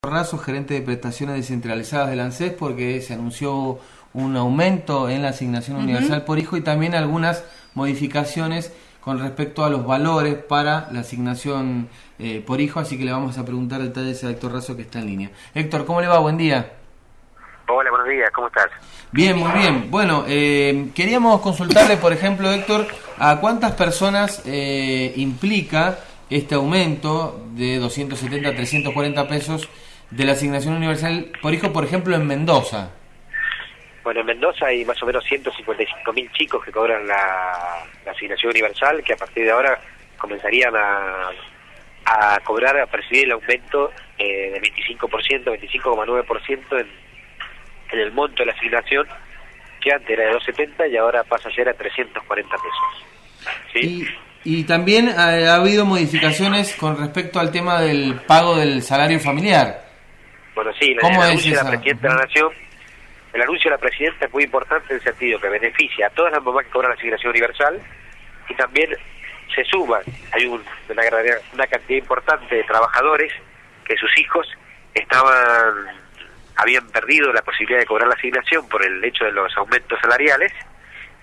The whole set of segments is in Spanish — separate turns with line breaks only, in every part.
Razo, gerente de prestaciones descentralizadas del ANSES, porque se anunció un aumento en la asignación universal por hijo y también algunas modificaciones con respecto a los valores para la asignación por hijo, así que le vamos a preguntar detalles a Héctor Razo, que está en línea. Héctor, ¿cómo le va? Buen día.
Hola, buenos días, ¿cómo estás?
Bien, muy bien. Bueno, queríamos consultarle, por ejemplo, Héctor, a cuántas personas implica este aumento de 270 a 340 pesos de la asignación universal por hijo, por ejemplo, en Mendoza.
Bueno, en Mendoza hay más o menos 155.000 chicos que cobran la asignación universal, que a partir de ahora comenzarían a cobrar, a percibir el aumento de 25%, 25,9% en el monto de la asignación, que antes era de 270 y ahora pasa a ser a 340 pesos. ¿Sí?
Y también ha habido modificaciones con respecto al tema del pago del salario familiar.
Bueno, sí, el anuncio de la Presidenta de la Nación, el anuncio de la Presidenta es muy importante en el sentido que beneficia a todas las mamás que cobran la asignación universal y también se suman, hay una cantidad importante de trabajadores que sus hijos habían perdido la posibilidad de cobrar la asignación por el hecho de los aumentos salariales.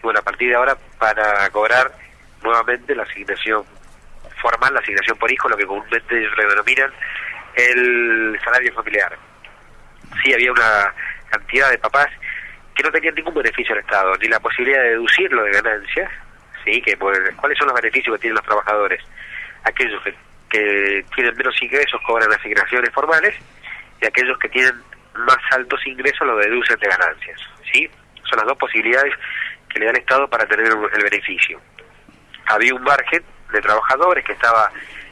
Bueno, a partir de ahora van a cobrar nuevamente la asignación formal, la asignación por hijo, lo que comúnmente ellos le denominan el salario familiar. Sí, había una cantidad de papás que no tenían ningún beneficio al Estado, ni la posibilidad de deducirlo de ganancias. Sí, ¿cuáles son los beneficios que tienen los trabajadores? Aquellos que tienen menos ingresos cobran asignaciones formales, y aquellos que tienen más altos ingresos lo deducen de ganancias. ¿Sí? Son las dos posibilidades que le da el Estado para tener el beneficio. Había un margen de trabajadores que estaba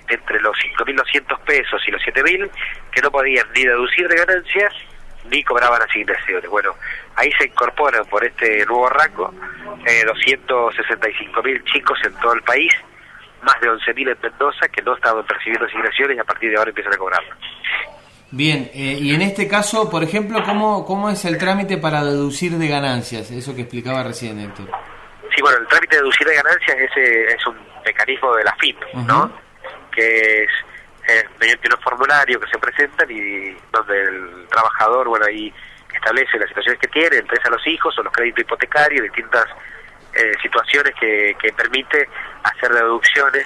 entre los 5.200 pesos y los 7.000, que no podían ni deducir de ganancias ni cobraban asignaciones. Bueno, ahí se incorporan por este nuevo rango 265.000 chicos en todo el país, más de 11.000 en Mendoza, que no estaban percibiendo asignaciones y a partir de ahora empiezan a cobrarlas.
Bien, y en este caso, por ejemplo, ¿cómo es el trámite para deducir de ganancias? Eso que explicaba recién, Héctor.
Sí, bueno, el trámite de deducir de ganancias es un mecanismo de la FIP, ¿no? Que es mediante unos formularios que se presentan y donde el trabajador, bueno, ahí establece las situaciones que tiene, entre esas los hijos o los créditos hipotecarios, distintas situaciones que permite hacer deducciones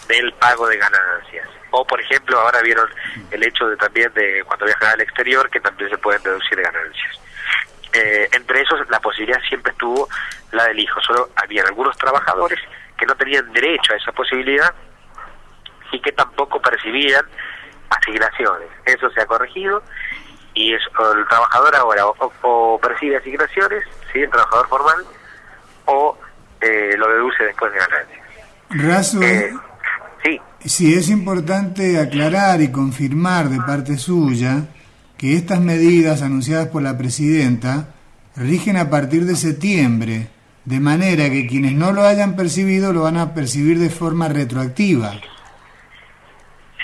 del pago de ganancias. O, por ejemplo, ahora vieron el hecho también de cuando viajan al exterior, que también se pueden deducir de ganancias. Entre esos, la posibilidad siempre estuvo la del hijo. Solo había algunos trabajadores que no tenían derecho a esa posibilidad y que tampoco percibían asignaciones. Eso se ha corregido y el trabajador ahora o percibe asignaciones, ¿sí?, el trabajador formal, o lo deduce después de ganancias.
Razo,
sí.
Sí, es importante aclarar y confirmar de parte suya que estas medidas anunciadas por la Presidenta rigen a partir de septiembre, de manera que quienes no lo hayan percibido lo van a percibir de forma retroactiva.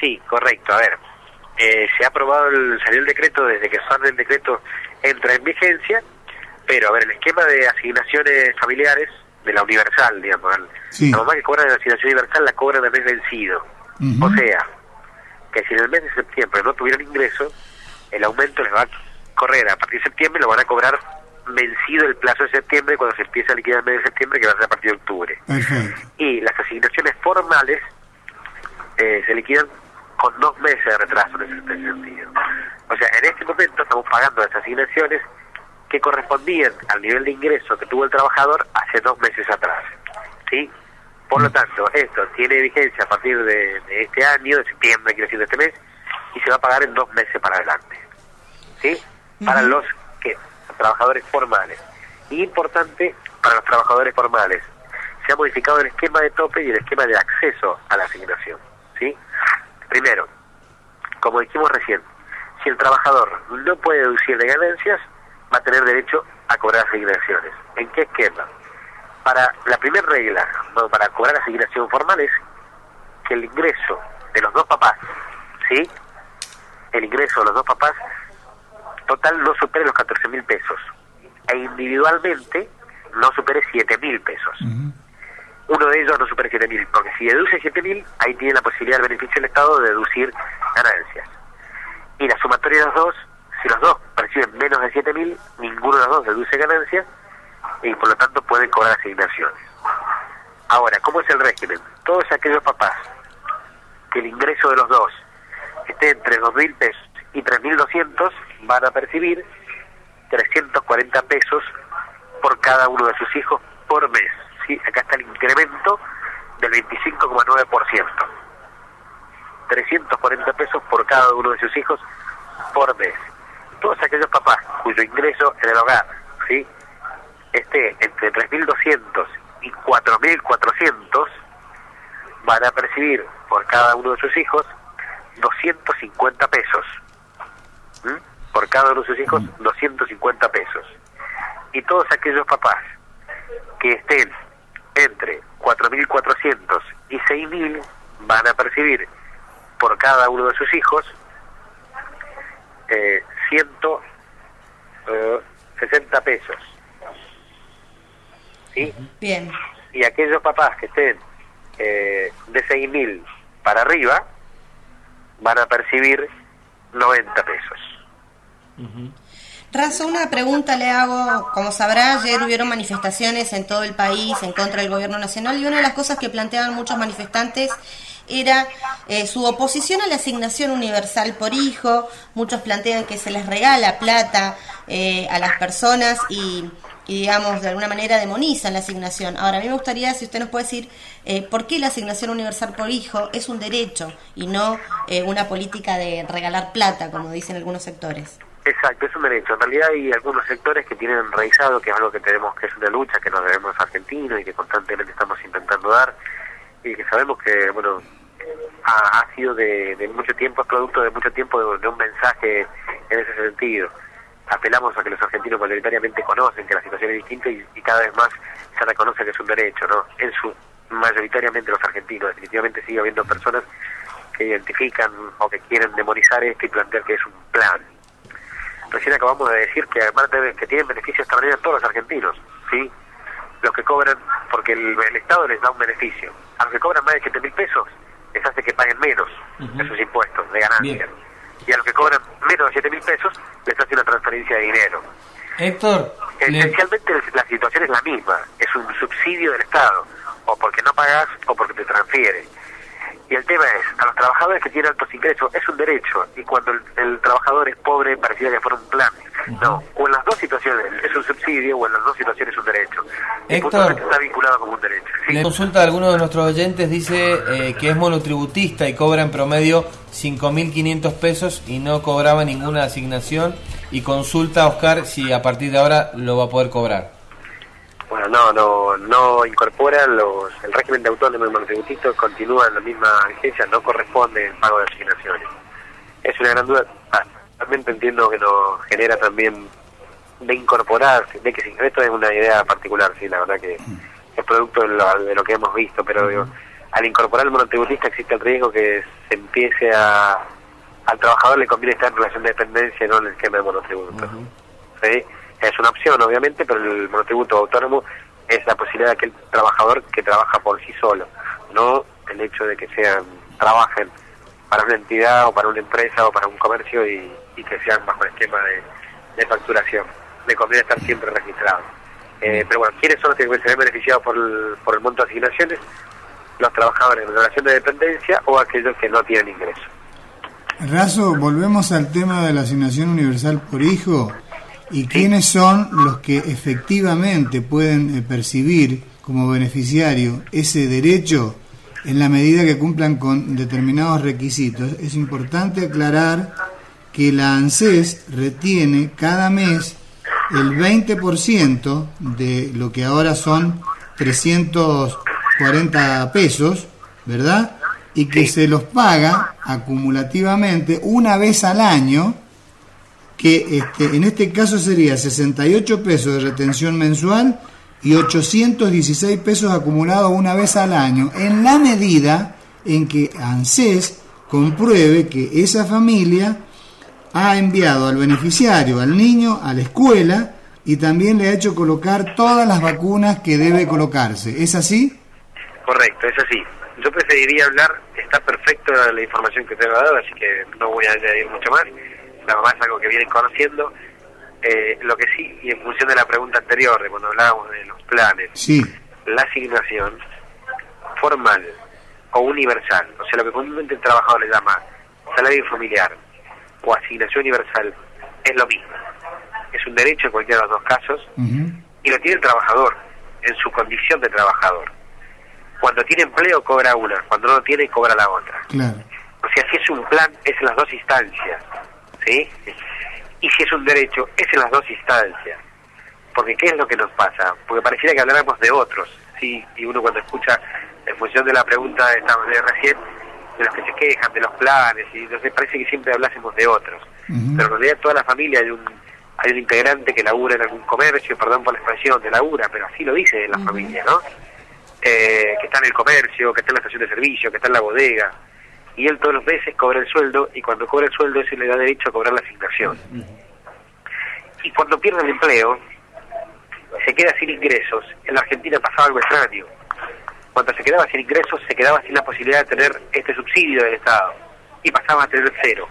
Sí, correcto. A ver, se ha aprobado, salió el decreto, desde que sale el decreto entra en vigencia, pero a ver, el esquema de asignaciones familiares de la universal, digamos,
sí,
la mamá que cobra la asignación universal la cobra de mes vencido. O sea, que si en el mes de septiembre no tuvieron ingreso, el aumento les va a correr a partir de septiembre, lo van a cobrar vencido el plazo de septiembre, cuando se empieza a liquidar el mes de septiembre, que va a ser a partir de octubre.
Perfecto.
Y las asignaciones formales se liquidan con 2 meses de retraso en ese sentido. O sea, en este momento estamos pagando las asignaciones que correspondían al nivel de ingreso que tuvo el trabajador hace 2 meses atrás. ¿Sí? Por lo tanto, esto tiene vigencia a partir de este año, de septiembre, quiero decir, de este mes, y se va a pagar en 2 meses para adelante. ¿Sí? Para los trabajadores formales. Y importante, para los trabajadores formales, se ha modificado el esquema de tope y el esquema de acceso a la asignación. ¿Sí? Primero, como dijimos recién, si el trabajador no puede deducir de ganancias, va a tener derecho a cobrar asignaciones. ¿En qué esquema? Para la primera regla, para cobrar asignación formal, es que el ingreso de los dos papás, ¿sí?, el ingreso de los dos papás total no supere los 14.000 pesos e individualmente no supere 7.000 pesos. Uno de ellos no supere 7.000, porque si deduce 7.000, ahí tiene la posibilidad del beneficio del Estado de deducir ganancias. y la sumatoria de los dos, si los dos perciben menos de 7.000, ninguno de los dos deduce ganancia y por lo tanto pueden cobrar asignaciones. Ahora, ¿cómo es el régimen? Todos aquellos papás que el ingreso de los dos esté entre 2.000 pesos y 3.200 van a percibir 340 pesos por cada uno de sus hijos por mes. ¿Sí? Acá está el incremento del 25,9%. 340 pesos por cada uno de sus hijos por mes. Todos aquellos papás cuyo ingreso en el hogar, ¿sí?, esté entre 3.200 y 4.400 van a percibir por cada uno de sus hijos 250 pesos. Por cada uno de sus hijos 250 pesos. Y todos aquellos papás que estén entre 4.400 y 6.000 van a percibir por cada uno de sus hijos 160 pesos. ¿Sí?
Bien.
Y aquellos papás que estén de 6.000 para arriba van a percibir 90 pesos.
Razo, una pregunta le hago. Como sabrá, ayer hubieron manifestaciones en todo el país en contra del gobierno nacional y una de las cosas que planteaban muchos manifestantes era su oposición a la asignación universal por hijo. Muchos plantean que se les regala plata a las personas y digamos, de alguna manera demonizan la asignación. Ahora, a mí me gustaría, si usted nos puede decir, ¿por qué la asignación universal por hijo es un derecho y no una política de regalar plata, como dicen algunos sectores?
Exacto, es un derecho. En realidad hay algunos sectores que tienen enraizado, que es algo que tenemos, que es una lucha que nos debemos los argentinos y que constantemente estamos intentando dar, y que sabemos que, bueno, ha sido de mucho tiempo, es producto de mucho tiempo de un mensaje en ese sentido. Apelamos a que los argentinos mayoritariamente conocen que la situación es distinta y cada vez más se reconoce que es un derecho, ¿no? Mayoritariamente los argentinos, definitivamente sigue habiendo personas que identifican o que quieren demonizar esto y plantear que es un plan. Recién acabamos de decir que además que tienen beneficios de esta manera todos los argentinos, ¿sí? Los que cobran, porque el Estado les da un beneficio. A los que cobran más de 7.000 pesos, les hace que paguen menos de sus impuestos, de ganancia. Bien. Y a los que cobran menos de 7.000 pesos, les hace una transferencia de dinero.
Héctor,
esencialmente la situación es la misma, es un subsidio del Estado, o porque no pagas o porque te transfiere. Y el tema es, a los trabajadores que tienen altos ingresos es un derecho, y cuando el trabajador es pobre pareciera que fuera un plan. No, o en las dos situaciones es un subsidio o en las dos situaciones es un derecho.
Héctor,
está vinculado como un derecho. ¿Sí?
Le consulta a alguno de nuestros oyentes, dice que es monotributista y cobra en promedio 5.500 pesos y no cobraba ninguna asignación, y consulta a Oscar si a partir de ahora lo va a poder cobrar.
Bueno, no incorpora el régimen de autónomo y monotributista, continúa en la misma vigencia, no corresponde el pago de asignaciones. Es una gran duda, realmente entiendo que nos genera también de incorporar, de que esto es una idea particular, sí, la verdad que es producto de lo que hemos visto, pero digo, al incorporar el monotributista existe el riesgo que se empiece al trabajador le conviene estar en relación de dependencia y no en el esquema de monotributo. ¿Sí? Es una opción, obviamente, pero el monotributo autónomo es la posibilidad de aquel trabajador que trabaja por sí solo, no el hecho de que trabajen para una entidad o para una empresa o para un comercio y que sean bajo el esquema de facturación. Le conviene estar siempre registrado. Pero bueno, ¿quiénes son los que se ven beneficiados por el monto de asignaciones? Los trabajadores en relación de dependencia o aquellos que no tienen ingreso.
Razo, volvemos al tema de la asignación universal por hijo. ¿Y quiénes son los que efectivamente pueden percibir como beneficiario ese derecho en la medida que cumplan con determinados requisitos? Es importante aclarar que la ANSES retiene cada mes el 20% de lo que ahora son 340 pesos, ¿verdad? Y que se los paga acumulativamente una vez al año, que en este caso sería 68 pesos de retención mensual y 816 pesos acumulados una vez al año, en la medida en que ANSES compruebe que esa familia ha enviado al beneficiario, al niño, a la escuela y también le ha hecho colocar todas las vacunas que debe colocarse. ¿Es así?
Correcto, es así. Yo preferiría hablar, está perfecto la información que te he dado, así que no voy a añadir mucho más. la mamá es algo que vienen conociendo. Lo que sí, y en función de la pregunta anterior, de cuando hablábamos de los planes,
Sí.
la asignación formal o universal, o sea, lo que comúnmente el trabajador le llama salario familiar o asignación universal, es lo mismo. Es un derecho en cualquiera de los dos casos, y lo tiene el trabajador en su condición de trabajador. Cuando tiene empleo cobra una, cuando no lo tiene cobra la otra.
Claro.
O sea, si es un plan es en las dos instancias, ¿sí? Y si es un derecho es en las dos instancias. Porque ¿qué es lo que nos pasa? Porque pareciera que habláramos de otros, ¿sí? Y uno cuando escucha, en función de la pregunta de recién, de los que se quejan, de los planes, y entonces parece que siempre hablásemos de otros. Pero en realidad toda la familia hay un integrante que labura en algún comercio, perdón por la expresión, de labura, pero así lo dice la familia, ¿no? Que está en el comercio, que está en la estación de servicio, que está en la bodega, y él todos los meses cobra el sueldo, y cuando cobra el sueldo eso le da derecho a cobrar la asignación. Y cuando pierde el empleo, se queda sin ingresos. En la Argentina pasaba algo extraño. Cuando se quedaba sin ingresos, se quedaba sin la posibilidad de tener este subsidio del Estado, y pasaba a tener cero.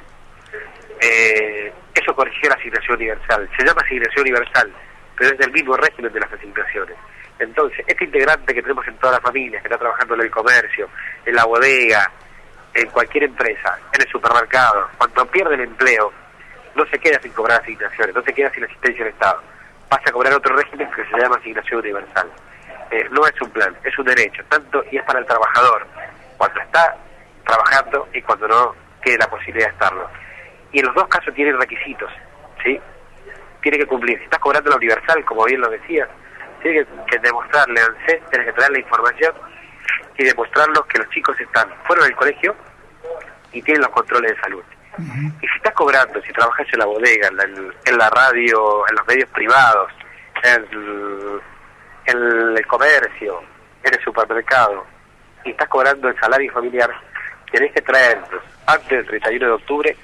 Eso corrigió la asignación universal. Se llama asignación universal, pero es del mismo régimen de las asignaciones. Entonces, este integrante que tenemos en todas las familias, que está trabajando en el comercio, en la bodega, en cualquier empresa, en el supermercado, cuando pierde el empleo, no se queda sin cobrar asignaciones, no se queda sin asistencia del Estado. Pasa a cobrar otro régimen que se llama asignación universal. No es un plan, es un derecho, tanto y es para el trabajador, cuando está trabajando y cuando no tiene la posibilidad de estarlo. Y en los dos casos tiene requisitos, ¿sí? Tiene que cumplir. Si estás cobrando la universal, como bien lo decía, tiene que demostrarle a ANSES, tienes que traer la información y demostrarlos que los chicos están fuera del colegio y tienen los controles de salud. Y si estás cobrando, si trabajas en la bodega, en la radio, en los medios privados, en el comercio, en el supermercado, y estás cobrando el salario familiar, tenés que traernos antes del 31 de octubre,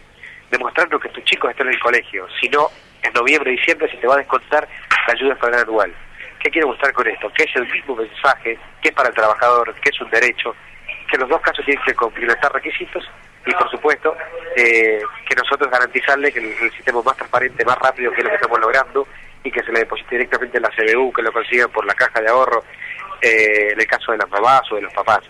demostrarnos que tus chicos están en el colegio. Si no, en noviembre y diciembre se te va a descontar la ayuda escolar anual. ¿Qué quiero mostrar con esto? Que es el mismo mensaje, que es para el trabajador, que es un derecho, que en los dos casos tienen que completar requisitos, y por supuesto que nosotros garantizarle que el sistema es más transparente, más rápido, que es lo que estamos logrando, y que se le deposite directamente en la CBU, que lo consigan por la caja de ahorro, en el caso de las mamás o de los papás.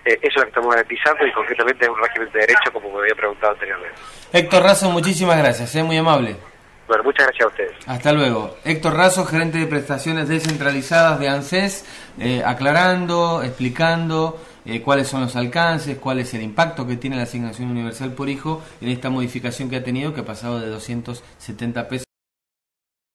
Eso es lo que estamos garantizando, y concretamente es un régimen de derecho, como me había preguntado anteriormente.
Héctor Razo, muchísimas gracias, muy amable.
Bueno, muchas gracias a ustedes.
Hasta luego. Héctor Razo, gerente de prestaciones descentralizadas de ANSES, aclarando, explicando cuáles son los alcances, cuál es el impacto que tiene la asignación universal por hijo en esta modificación que ha tenido, que ha pasado de 270 pesos